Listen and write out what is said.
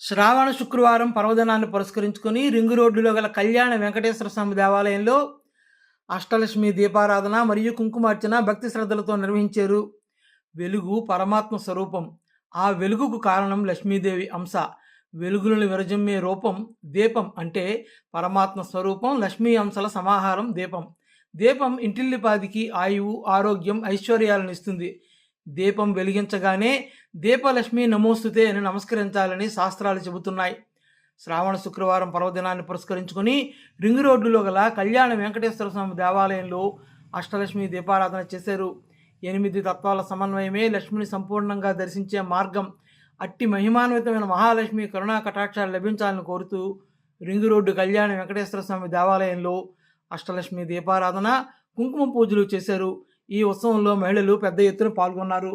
శ్రావణ శుక్రవారం పర్వదినాన్ని పురస్కరించుకొని రింగు రోడ్డులో గల కళ్యాణ వెంకటేశ్వర స్వామి దేవాలయంలో అష్టలక్ష్మి దీపారాధన మరియు కుంకుమార్చన భక్తి శ్రద్ధలతో నిర్వహించారు. వెలుగు పరమాత్మ స్వరూపం. ఆ వెలుగుకు కారణం లక్ష్మీదేవి అంశ. వెలుగులను విరజిమ్మే రూపం దీపం. అంటే పరమాత్మ స్వరూపం లక్ష్మీ అంశల సమాహారం దీపం. దీపం ఇంటిల్లిపాదికి ఆయువు, ఆరోగ్యం, ఐశ్వర్యాలను ఇస్తుంది. దీపం వెలిగించగానే దీపలక్ష్మి నమోస్తుతే అని నమస్కరించాలని శాస్త్రాలు చెబుతున్నాయి. శ్రావణ శుక్రవారం పర్వదినాన్ని పురస్కరించుకొని రింగు రోడ్డులో గల కళ్యాణ వెంకటేశ్వర స్వామి దేవాలయంలో అష్టలక్ష్మి దీపారాధన చేశారు. 8 తత్వాల సమన్వయమే లక్ష్మిని సంపూర్ణంగా దర్శించే మార్గం. అట్టి మహిమాన్వితమైన మహాలక్ష్మి కరుణా కటాక్షాలు లభించాలని కోరుతూ రింగు రోడ్డు కళ్యాణ వెంకటేశ్వర స్వామి దేవాలయంలో అష్టలక్ష్మి దీపారాధన, కుంకుమ పూజలు చేశారు. ఈ ఉత్సవంలో మహిళలు పెద్ద ఎత్తున పాల్గొన్నారు.